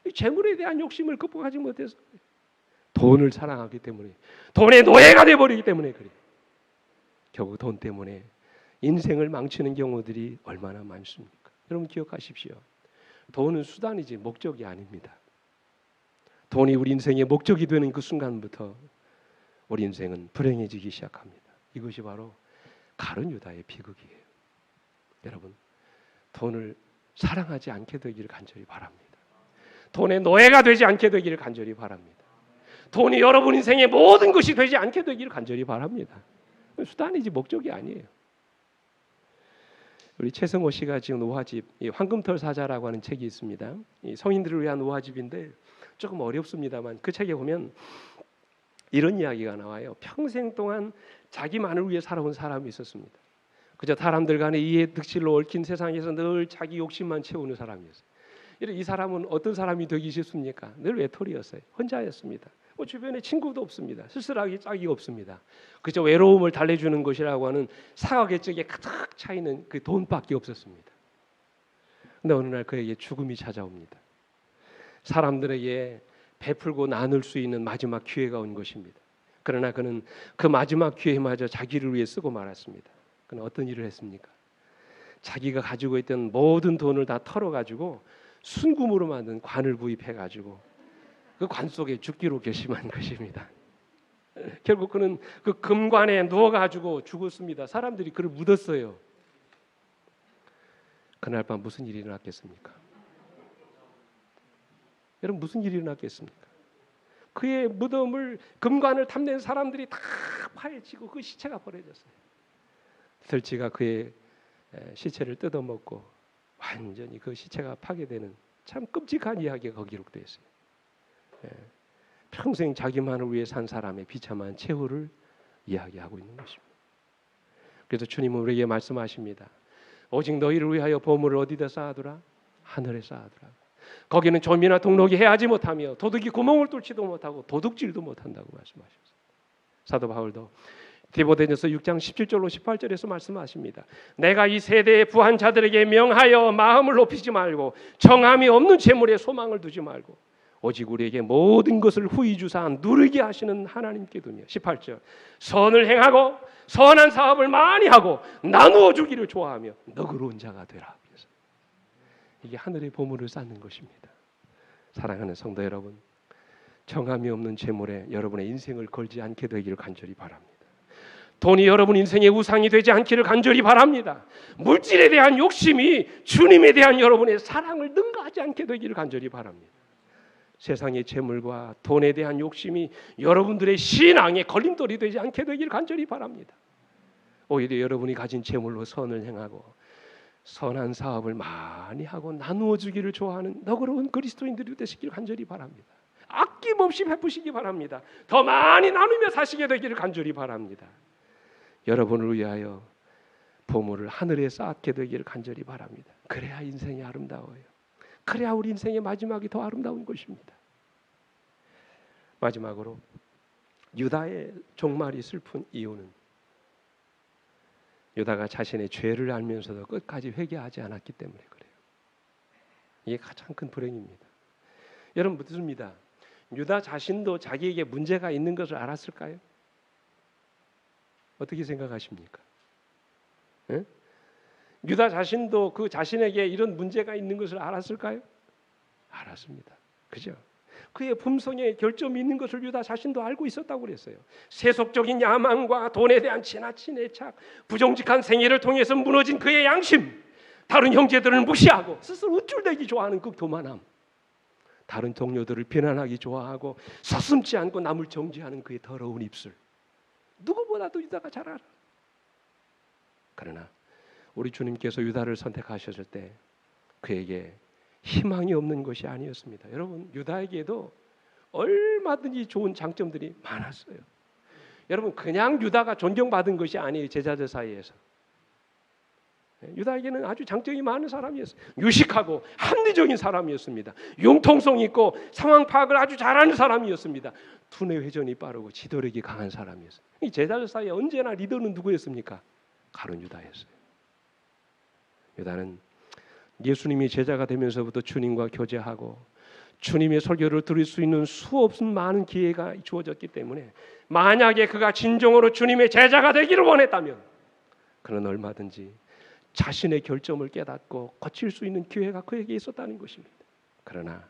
이 재물에 대한 욕심을 극복하지 못해서 돈을 사랑하기 때문에 돈의 노예가 되어버리기 때문에 그래요. 결국 돈 때문에 인생을 망치는 경우들이 얼마나 많습니까? 여러분 기억하십시오. 돈은 수단이지 목적이 아닙니다. 돈이 우리 인생의 목적이 되는 그 순간부터 우리 인생은 불행해지기 시작합니다. 이것이 바로 가룟 유다의 비극이에요. 여러분 돈을 사랑하지 않게 되기를 간절히 바랍니다. 돈의 노예가 되지 않게 되기를 간절히 바랍니다. 돈이 여러분 인생의 모든 것이 되지 않게 되기를 간절히 바랍니다. 수단이지 목적이 아니에요. 우리 최성호 씨가 지은 우화집 황금털 사자라고 하는 책이 있습니다. 이 성인들을 위한 우화집인데 조금 어렵습니다만 그 책에 보면 이런 이야기가 나와요. 평생 동안 자기만을 위해 살아온 사람이 있었습니다. 그저 사람들 간의 이해 득실로 얽힌 세상에서 늘 자기 욕심만 채우는 사람이었어요. 이 사람은 어떤 사람이 되기 싫습니까? 늘 외톨이였어요. 혼자였습니다. 주변에 친구도 없습니다. 쓸쓸하기 짝이 없습니다. 그저 외로움을 달래주는 것이라고 하는 사각의 쪽에 가득 차 있는 그 돈밖에 없었습니다. 근데 어느 날 그에게 죽음이 찾아옵니다. 사람들에게 베풀고 나눌 수 있는 마지막 기회가 온 것입니다. 그러나 그는 그 마지막 기회마저 자기를 위해 쓰고 말았습니다. 그는 어떤 일을 했습니까? 자기가 가지고 있던 모든 돈을 다 털어가지고 순금으로 만든 관을 구입해가지고 그 관 속에 죽기로 결심한 것입니다. 결국 그는 그 금관에 누워가지고 죽었습니다. 사람들이 그를 묻었어요. 그날 밤 무슨 일이 일어났겠습니까? 여러분 무슨 일이 일어났겠습니까? 그의 무덤을 금관을 탐낸 사람들이 다 파헤치고 그 시체가 버려졌어요. 들쥐가 그의 시체를 뜯어먹고 완전히 그 시체가 파괴되는 참 끔찍한 이야기가 거기 기록되어 있어요. 평생 자기만을 위해 산 사람의 비참한 최후를 이야기하고 있는 것입니다. 그래서 주님은 우리에게 말씀하십니다. 오직 너희를 위하여 보물을 어디다 쌓아두라? 하늘에 쌓아두라. 거기는 좀이나 동록이 해하지 못하며 도둑이 구멍을 뚫지도 못하고 도둑질도 못한다고 말씀하셨어요. 사도 바울도 디모데전서 6장 17절로 18절에서 말씀하십니다. 내가 이 세대의 부한 자들에게 명하여 마음을 높이지 말고 정함이 없는 재물에 소망을 두지 말고 오직 우리에게 모든 것을 후히 주사 누리게 하시는 하나님께 두며 18절 선을 행하고 선한 사업을 많이 하고 나누어 주기를 좋아하며 너그러운 자가 되라. 그래서 이게 하늘의 보물을 쌓는 것입니다. 사랑하는 성도 여러분, 정함이 없는 재물에 여러분의 인생을 걸지 않게 되기를 간절히 바랍니다. 돈이 여러분 인생의 우상이 되지 않기를 간절히 바랍니다. 물질에 대한 욕심이 주님에 대한 여러분의 사랑을 능가하지 않게 되기를 간절히 바랍니다. 세상의 재물과 돈에 대한 욕심이 여러분들의 신앙의 걸림돌이 되지 않게 되기를 간절히 바랍니다. 오히려 여러분이 가진 재물로 선을 행하고 선한 사업을 많이 하고 나누어 주기를 좋아하는 너그러운 그리스도인들이 되시기를 간절히 바랍니다. 아낌없이 베푸시기 바랍니다. 더 많이 나누며 사시게 되기를 간절히 바랍니다. 여러분을 위하여 보물을 하늘에 쌓게 되기를 간절히 바랍니다. 그래야 인생이 아름다워요. 그래야 우리 인생의 마지막이 더 아름다운 것입니다. 마지막으로 유다의 종말이 슬픈 이유는 유다가 자신의 죄를 알면서도 끝까지 회개하지 않았기 때문에 그래요. 이게 가장 큰 불행입니다. 여러분 묻습니다. 유다 자신도 자기에게 문제가 있는 것을 알았을까요? 어떻게 생각하십니까? 에? 유다 자신도 그 자신에게 이런 문제가 있는 것을 알았을까요? 알았습니다. 그죠? 그의 품성에 결점이 있는 것을 유다 자신도 알고 있었다고 그랬어요. 세속적인 야망과 돈에 대한 지나친 애착, 부정직한 생애를 통해서 무너진 그의 양심, 다른 형제들을 무시하고 스스로 우쭐대기 좋아하는 그 교만함, 다른 동료들을 비난하기 좋아하고 서슴지 않고 남을 정죄하는 그의 더러운 입술, 누구보다도 유다가 잘 알아. 그러나 우리 주님께서 유다를 선택하셨을 때 그에게 희망이 없는 것이 아니었습니다. 여러분 유다에게도 얼마든지 좋은 장점들이 많았어요. 여러분 그냥 유다가 존경받은 것이 아니에요. 제자들 사이에서 유다에게는 아주 장점이 많은 사람이었어요. 유식하고 합리적인 사람이었습니다. 융통성 있고 상황 파악을 아주 잘하는 사람이었습니다. 두뇌 회전이 빠르고 지도력이 강한 사람이었어요. 이 제자들 사이에 언제나 리더는 누구였습니까? 가룟 유다였어요. 유다는 예수님이 제자가 되면서부터 주님과 교제하고 주님의 설교를 들을 수 있는 수없은 많은 기회가 주어졌기 때문에 만약에 그가 진정으로 주님의 제자가 되기를 원했다면 그는 얼마든지 자신의 결점을 깨닫고 고칠 수 있는 기회가 그에게 있었다는 것입니다. 그러나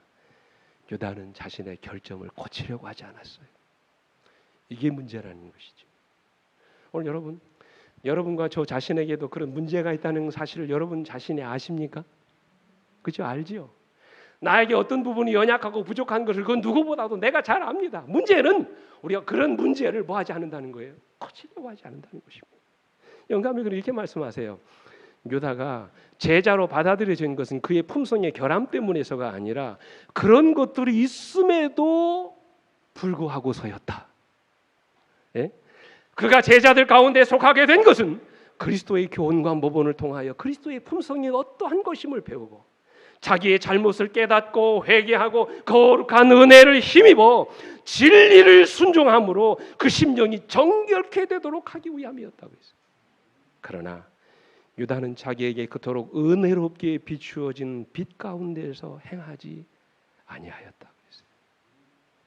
유다는 자신의 결점을 고치려고 하지 않았어요. 이게 문제라는 것이죠. 오늘 여러분과 저 자신에게도 그런 문제가 있다는 사실을 여러분 자신이 아십니까? 그죠? 알지요? 나에게 어떤 부분이 연약하고 부족한 것을 그건 누구보다도 내가 잘 압니다. 문제는 우리가 그런 문제를 뭐 하지 않는다는 거예요. 고치려고 하지 않는다는 것입니다. 영감이 이렇게 말씀하세요. 유다가 제자로 받아들여진 것은 그의 품성의 결함 때문에서가 아니라 그런 것들이 있음에도 불구하고서였다. 예? 그가 제자들 가운데 속하게 된 것은 그리스도의 교훈과 모본을 통하여 그리스도의 품성이 어떠한 것임을 배우고 자기의 잘못을 깨닫고 회개하고 거룩한 은혜를 힘입어 진리를 순종함으로 그 심령이 정결케 되도록 하기 위함이었다고 했어요. 그러나 유다는 자기에게 그토록 은혜롭게 비추어진 빛 가운데서 행하지 아니하였다고 했어요.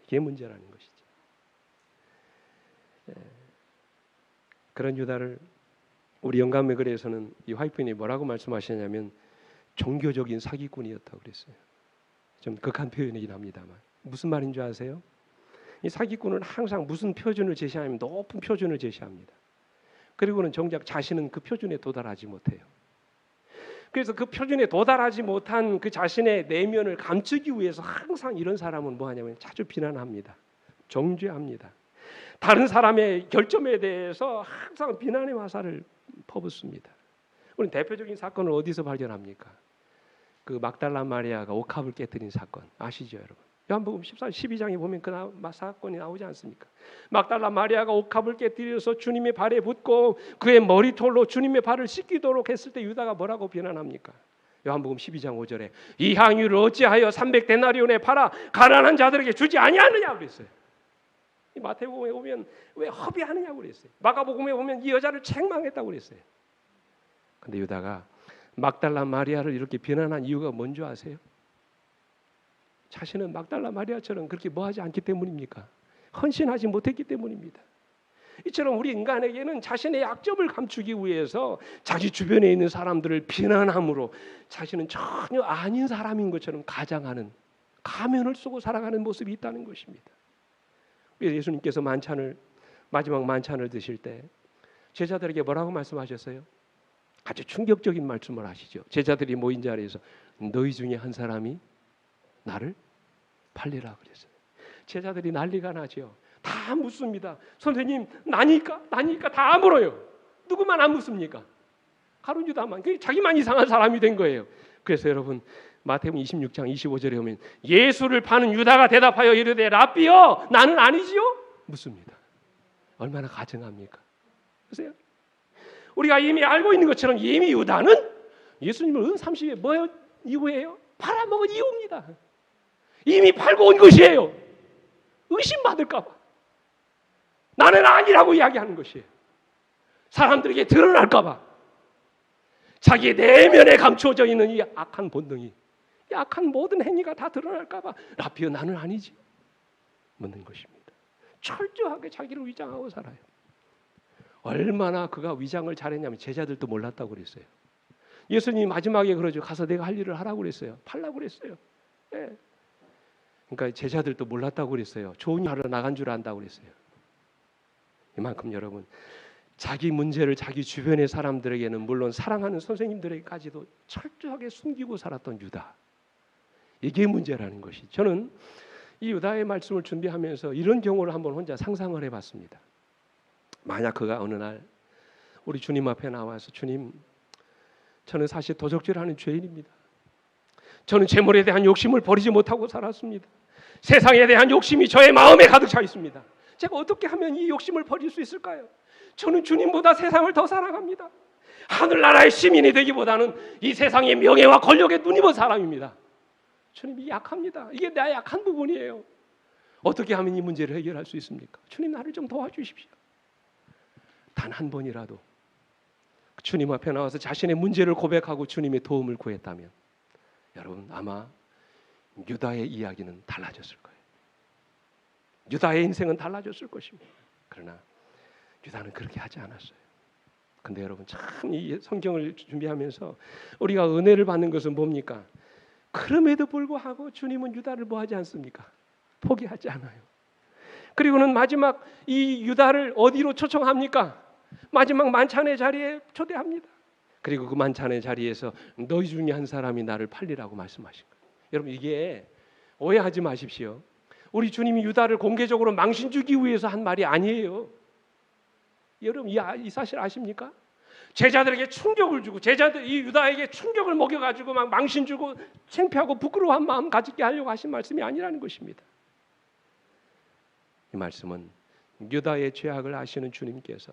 이게 문제라는 것이죠. 그런 유다를 우리 영감의 글에서는 이 화이트인이 뭐라고 말씀하시냐면 종교적인 사기꾼이었다고 그랬어요. 좀 극한 표현이긴 합니다만 무슨 말인 줄 아세요? 이 사기꾼은 항상 무슨 표준을 제시하면 높은 표준을 제시합니다. 그리고는 정작 자신은 그 표준에 도달하지 못해요. 그래서 그 표준에 도달하지 못한 그 자신의 내면을 감추기 위해서 항상 이런 사람은 뭐 하냐면 자주 비난합니다. 정죄합니다. 다른 사람의 결점에 대해서 항상 비난의 화살을 퍼붓습니다. 우리 대표적인 사건을 어디서 발견합니까? 그 막달라 마리아가 옥합을 깨뜨린 사건 아시죠, 여러분? 요한복음 12장에 보면 그 사건이 나오지 않습니까? 막달라 마리아가 옥합을 깨뜨려서 주님의 발에 붓고 그의 머리털로 주님의 발을 씻기도록 했을 때 유다가 뭐라고 비난합니까? 요한복음 12장 5절에 이 향유를 어찌하여 300데나리온에 팔아 가난한 자들에게 주지 아니하느냐 그랬어요. 이 마태복음에 보면 왜 허비하느냐고 그랬어요. 마가복음에 보면 이 여자를 책망했다고 그랬어요. 근데 유다가 막달라 마리아를 이렇게 비난한 이유가 뭔지 아세요? 자신은 막달라 마리아처럼 그렇게 뭐하지 않기 때문입니까? 헌신하지 못했기 때문입니다. 이처럼 우리 인간에게는 자신의 약점을 감추기 위해서 자기 주변에 있는 사람들을 비난함으로 자신은 전혀 아닌 사람인 것처럼 가장하는 가면을 쓰고 살아가는 모습이 있다는 것입니다. 예수님께서 마지막 만찬을 드실 때 제자들에게 뭐라고 말씀하셨어요? 아주 충격적인 말씀을 하시죠. 제자들이 모인 자리에서 너희 중에 한 사람이 나를 팔리라 그랬어요. 제자들이 난리가 나죠. 다 묻습니다. 선생님 나니까 다 물어요. 누구만 안 묻습니까? 가룟 유다만. 자기만 이상한 사람이 된 거예요. 그래서 여러분 마태복음 26장 25절에 보면 예수를 파는 유다가 대답하여 이르되 랍비여 나는 아니지요? 묻습니다. 얼마나 가증합니까? 보세요. 우리가 이미 알고 있는 것처럼 이미 유다는 예수님을 은 30에 뭐 이후에요? 팔아먹은 이후입니다. 이미 팔고 온 것이에요. 의심받을까 봐. 나는 아니라고 이야기하는 것이에요. 사람들에게 드러날까 봐. 자기의 내면에 감추어져 있는 이 악한 본능이, 이 악한 모든 행위가 다 드러날까 봐 랍비여 나는 아니지 묻는 것입니다. 철저하게 자기를 위장하고 살아요. 얼마나 그가 위장을 잘했냐면 제자들도 몰랐다고 그랬어요. 예수님이 마지막에 그러죠. 가서 내가 할 일을 하라고 그랬어요. 팔라고 그랬어요. 예. 그러니까 제자들도 몰랐다고 그랬어요. 좋은 일 하러 나간 줄 안다고 그랬어요. 이만큼 여러분 자기 문제를 자기 주변의 사람들에게는 물론 사랑하는 선생님들에게까지도 철저하게 숨기고 살았던 유다. 이게 문제라는 것이. 저는 이 유다의 말씀을 준비하면서 이런 경우를 한번 혼자 상상을 해봤습니다. 만약 그가 어느 날 우리 주님 앞에 나와서 주님 저는 사실 도적질하는 죄인입니다. 저는 재물에 대한 욕심을 버리지 못하고 살았습니다. 세상에 대한 욕심이 저의 마음에 가득 차 있습니다. 제가 어떻게 하면 이 욕심을 버릴 수 있을까요? 저는 주님보다 세상을 더 사랑합니다. 하늘나라의 시민이 되기보다는 이 세상의 명예와 권력에 눈입은 사람입니다. 주님이 약합니다. 이게 나의 약한 부분이에요. 어떻게 하면 이 문제를 해결할 수 있습니까? 주님 나를 좀 도와주십시오. 단 한 번이라도 주님 앞에 나와서 자신의 문제를 고백하고 주님의 도움을 구했다면 여러분 아마 유다의 이야기는 달라졌을 거예요. 유다의 인생은 달라졌을 것입니다. 그러나 유다는 그렇게 하지 않았어요. 근데 여러분 참 이 성경을 준비하면서 우리가 은혜를 받는 것은 뭡니까? 그럼에도 불구하고 주님은 유다를 뭐 하지 않습니까? 포기하지 않아요. 그리고는 마지막 이 유다를 어디로 초청합니까? 마지막 만찬의 자리에 초대합니다. 그리고 그 만찬의 자리에서 너희 중에 한 사람이 나를 팔리라고 말씀하신 거예요. 여러분 이게 오해하지 마십시오. 우리 주님이 유다를 공개적으로 망신 주기 위해서 한 말이 아니에요. 여러분 이 사실 아십니까? 제자들에게 충격을 주고 이 유다에게 충격을 먹여가지고 막 망신 주고 창피하고 부끄러워한 마음 가지게 하려고 하신 말씀이 아니라는 것입니다. 이 말씀은 유다의 죄악을 아시는 주님께서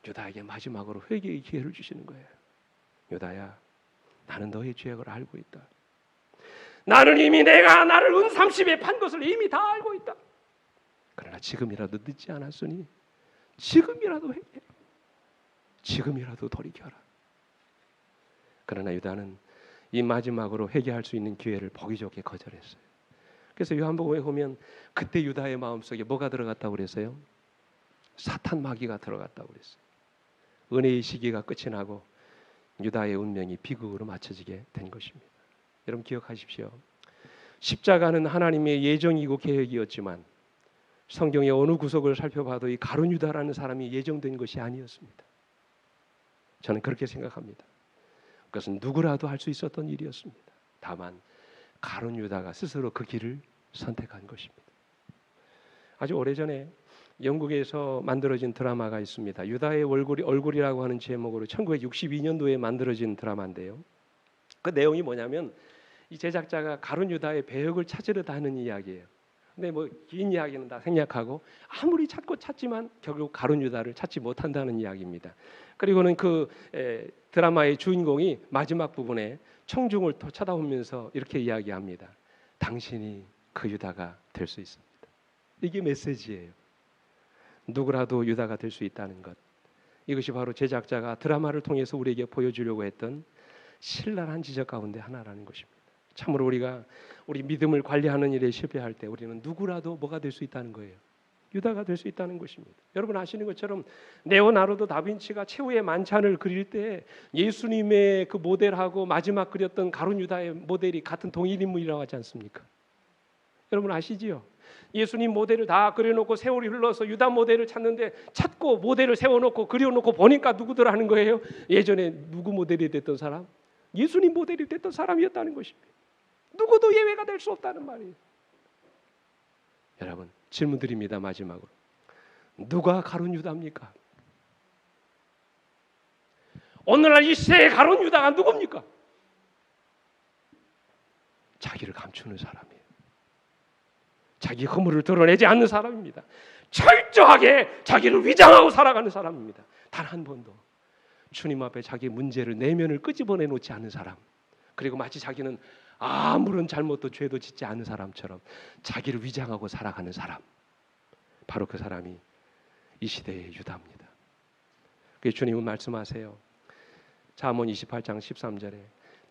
유다에게 마지막으로 회개의 기회를 주시는 거예요. 유다야, 나는 너의 죄악을 알고 있다. 나는 이미 내가 나를 은 30에 판 것을 이미 다 알고 있다. 그러나 지금이라도 늦지 않았으니 지금이라도 회개해. 지금이라도 돌이켜라. 그러나 유다는 이 마지막으로 회개할 수 있는 기회를 보기 좋게 거절했어요. 그래서 요한복음에 보면 그때 유다의 마음속에 뭐가 들어갔다고 그랬어요? 사탄 마귀가 들어갔다고 그랬어요. 은혜의 시기가 끝이 나고 유다의 운명이 비극으로 맞춰지게 된 것입니다. 여러분 기억하십시오. 십자가는 하나님의 예정이고 계획이었지만 성경의 어느 구석을 살펴봐도 이 가룟 유다라는 사람이 예정된 것이 아니었습니다. 저는 그렇게 생각합니다. 그것은 누구라도 할 수 있었던 일이었습니다. 다만 가룟 유다가 스스로 그 길을 선택한 것입니다. 아주 오래전에 영국에서 만들어진 드라마가 있습니다. 유다의 얼굴이라고 하는 제목으로 1962년도에 만들어진 드라마인데요. 그 내용이 뭐냐면 이 제작자가 가룟 유다의 배역을 찾으려 하는 이야기예요. 근데 뭐 긴 이야기는 다 생략하고 아무리 찾지만 결국 가룟 유다를 찾지 못한다는 이야기입니다. 그리고는 그 드라마의 주인공이 마지막 부분에 청중을 쳐다보면서 이렇게 이야기합니다. 당신이 그 유다가 될 수 있습니다. 이게 메시지예요. 누구라도 유다가 될 수 있다는 것. 이것이 바로 제작자가 드라마를 통해서 우리에게 보여주려고 했던 신랄한 지적 가운데 하나라는 것입니다. 참으로 우리가 우리 믿음을 관리하는 일에 실패할 때 우리는 누구라도 뭐가 될 수 있다는 거예요. 유다가 될 수 있다는 것입니다. 여러분 아시는 것처럼 레오나르도 다빈치가 최후의 만찬을 그릴 때 예수님의 그 모델하고 마지막 그렸던 가룟 유다의 모델이 같은 동일 인물이라고 하지 않습니까? 여러분 아시지요? 예수님 모델을 다 그려놓고 세월이 흘러서 유다 모델을 찾고 모델을 세워놓고 그려놓고 보니까 누구들 하는 거예요? 예전에 누구 모델이 됐던 사람? 예수님 모델이 됐던 사람이었다는 것입니다. 누구도 예외가 될 수 없다는 말이에요. 여러분 질문 드립니다. 마지막으로 누가 가룟 유다입니까? 오늘날 이 시대의 가룟 유다가 누굽니까? 자기를 감추는 사람이에요. 자기 허물을 드러내지 않는 사람입니다. 철저하게 자기를 위장하고 살아가는 사람입니다. 단 한 번도 주님 앞에 자기 문제를 내면을 끄집어내 놓지 않는 사람, 그리고 마치 자기는 아무런 잘못도 죄도 짓지 않은 사람처럼 자기를 위장하고 살아가는 사람, 바로 그 사람이 이 시대의 유다입니다. 그래서 주님은 말씀하세요. 잠언 28장 13절에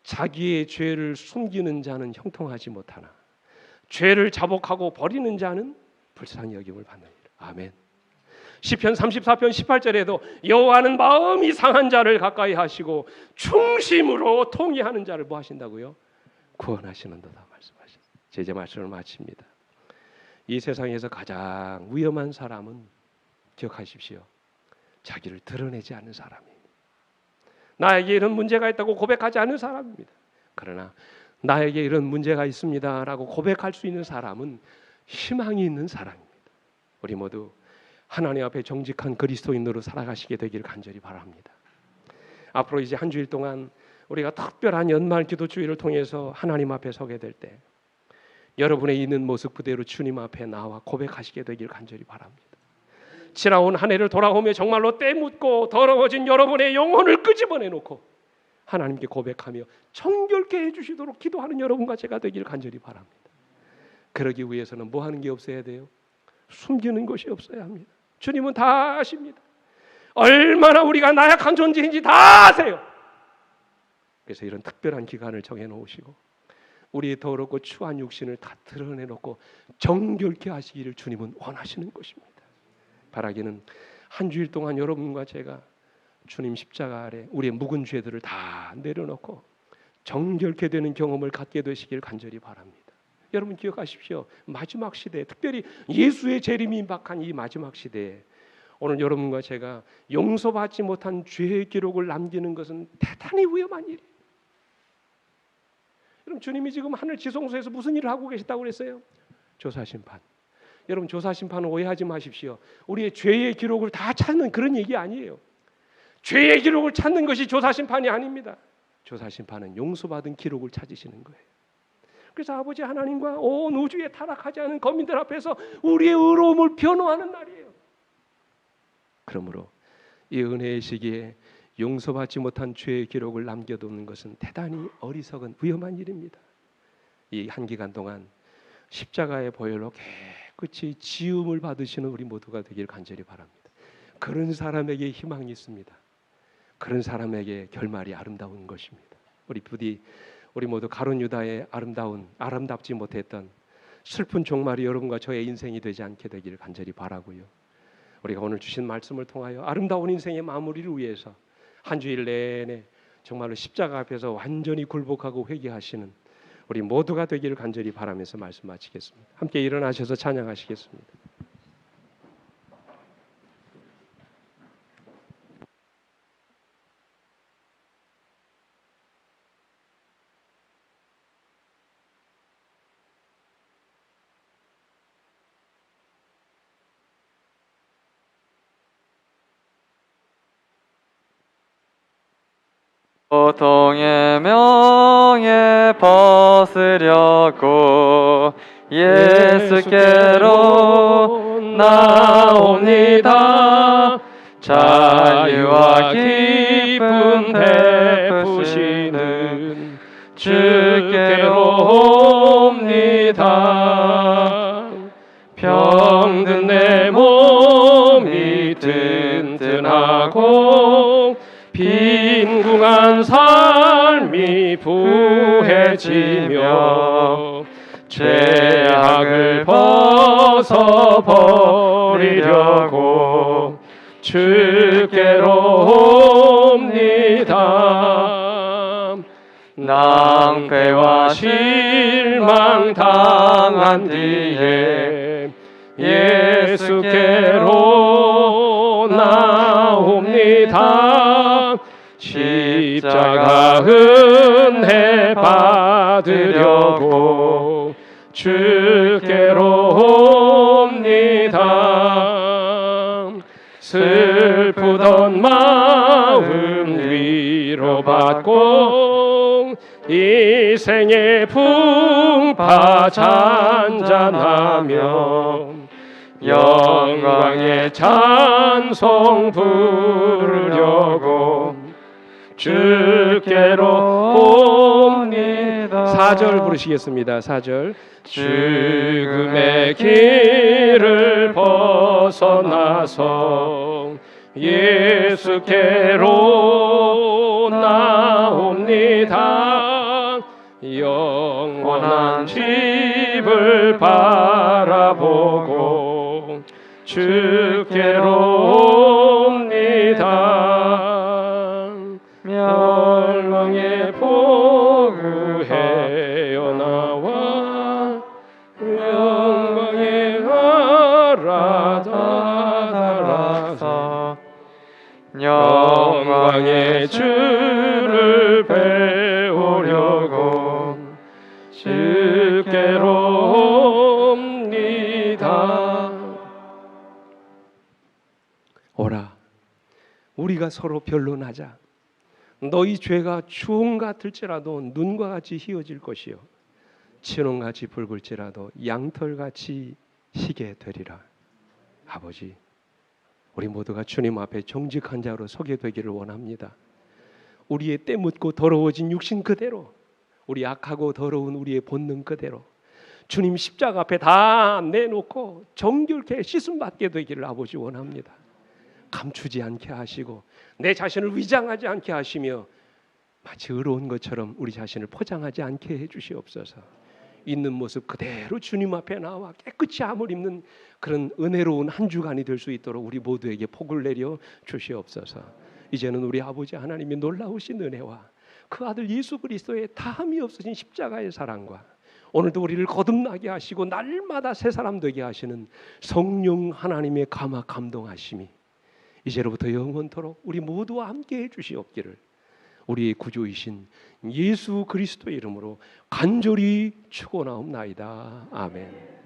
자기의 죄를 숨기는 자는 형통하지 못하나 죄를 자복하고 버리는 자는 불쌍히 여김을 받느니라. 아멘. 시편 34편 18절에도 여호와는 마음이 상한 자를 가까이 하시고 충심으로 통회하는 자를 뭐 하신다고요? 구원하시는도다 말씀하셨어요. 제 말씀을 마칩니다. 이 세상에서 가장 위험한 사람은 기억하십시오. 자기를 드러내지 않는 사람입니다. 나에게 이런 문제가 있다고 고백하지 않는 사람입니다. 그러나 나에게 이런 문제가 있습니다라고 고백할 수 있는 사람은 희망이 있는 사람입니다. 우리 모두 하나님 앞에 정직한 그리스도인으로 살아가시게 되기를 간절히 바랍니다. 앞으로 이제 한 주일 동안 우리가 특별한 연말 기도주의를 통해서 하나님 앞에 서게 될 때 여러분의 있는 모습 그대로 주님 앞에 나와 고백하시게 되기를 간절히 바랍니다. 지나온 한 해를 돌아오며 정말로 때묻고 더러워진 여러분의 영혼을 끄집어내놓고 하나님께 고백하며 정결케 해주시도록 기도하는 여러분과 제가 되기를 간절히 바랍니다. 그러기 위해서는 뭐 하는 게 없어야 돼요? 숨기는 것이 없어야 합니다. 주님은 다 아십니다. 얼마나 우리가 나약한 존재인지 다 아세요. 그래서 이런 특별한 기간을 정해놓으시고 우리의 더럽고 추한 육신을 다 드러내놓고 정결케 하시기를 주님은 원하시는 것입니다. 바라기는 한 주일 동안 여러분과 제가 주님 십자가 아래 우리의 묵은 죄들을 다 내려놓고 정결케 되는 경험을 갖게 되시길 간절히 바랍니다. 여러분 기억하십시오. 마지막 시대, 특별히 예수의 재림이 임박한 이 마지막 시대에 오늘 여러분과 제가 용서받지 못한 죄의 기록을 남기는 것은 대단히 위험한 일이에요. 여러분 주님이 지금 하늘 지성소에서 무슨 일을 하고 계시다고 그랬어요? 조사심판. 여러분 조사심판은 오해하지 마십시오. 우리의 죄의 기록을 다 찾는 그런 얘기 아니에요. 죄의 기록을 찾는 것이 조사심판이 아닙니다. 조사심판은 용서받은 기록을 찾으시는 거예요. 그래서 아버지 하나님과 온 우주에 타락하지 않은 거민들 앞에서 우리의 의로움을 변호하는 날이에요. 그러므로 이 은혜의 시기에 용서받지 못한 죄의 기록을 남겨두는 것은 대단히 어리석은 위험한 일입니다. 이 한 기간 동안 십자가의 보혈로 깨끗이 지음을 받으시는 우리 모두가 되길 간절히 바랍니다. 그런 사람에게 희망이 있습니다. 그런 사람에게 결말이 아름다운 것입니다. 우리 모두 가룟 유다의 아름답지 못했던 슬픈 종말이 여러분과 저의 인생이 되지 않게 되기를 간절히 바라고요. 우리가 오늘 주신 말씀을 통하여 아름다운 인생의 마무리를 위해서 한 주일 내내 정말로 십자가 앞에서 완전히 굴복하고 회개하시는 우리 모두가 되기를 간절히 바라면서 말씀 마치겠습니다. 함께 일어나셔서 찬양하시겠습니다. 고통의 명예 벗으려고 예수께로 나옵니다. 자유와 기쁨 베푸시는 주께로 옵니다. 병든 내 몸이 튼튼하고 빈궁한 삶이 부해지며 죄악을 벗어버리려고 주께로 옵니다. 낭패와 실망 당한 뒤에 예수께로 나옵니다. 십자가 은혜 받으려고 주께로 옵니다. 슬프던 마음 위로받고 이 생의 풍파 잔잔하며 영광의 찬송 부르려고 주께로 옵니다. 4절 부르시겠습니다. 4절. 죽음의 길을 벗어나서 예수께로 나옵니다. 영원한 집을 바라보고 주께로 옵니다. 멸망의 복을 헤어나와 영광의 나라 달아서 영광의 주를 배우려고 주께로 옵니다. 오라, 우리가 서로 변론하자. 너희 죄가 주홍 같을지라도 눈과 같이 희어질 것이요 진홍같이 붉을지라도 양털같이 희게 되리라. 아버지, 우리 모두가 주님 앞에 정직한 자로 서게 되기를 원합니다. 우리의 때묻고 더러워진 육신 그대로, 우리 악하고 더러운 우리의 본능 그대로 주님 십자가 앞에 다 내놓고 정결케 씻음받게 되기를 아버지 원합니다. 감추지 않게 하시고 내 자신을 위장하지 않게 하시며 마치 의로운 것처럼 우리 자신을 포장하지 않게 해주시옵소서. 있는 모습 그대로 주님 앞에 나와 깨끗이 함을 입는 그런 은혜로운 한 주간이 될 수 있도록 우리 모두에게 복을 내려 주시옵소서. 이제는 우리 아버지 하나님의 놀라우신 은혜와 그 아들 예수 그리스도의 다함이 없어진 십자가의 사랑과 오늘도 우리를 거듭나게 하시고 날마다 새 사람 되게 하시는 성령 하나님의 감화 감동하심이 이제로부터 영원토록 우리 모두와 함께 해주시옵기를 우리의 구주이신 예수 그리스도의 이름으로 간절히 축원하옵나이다. 아멘.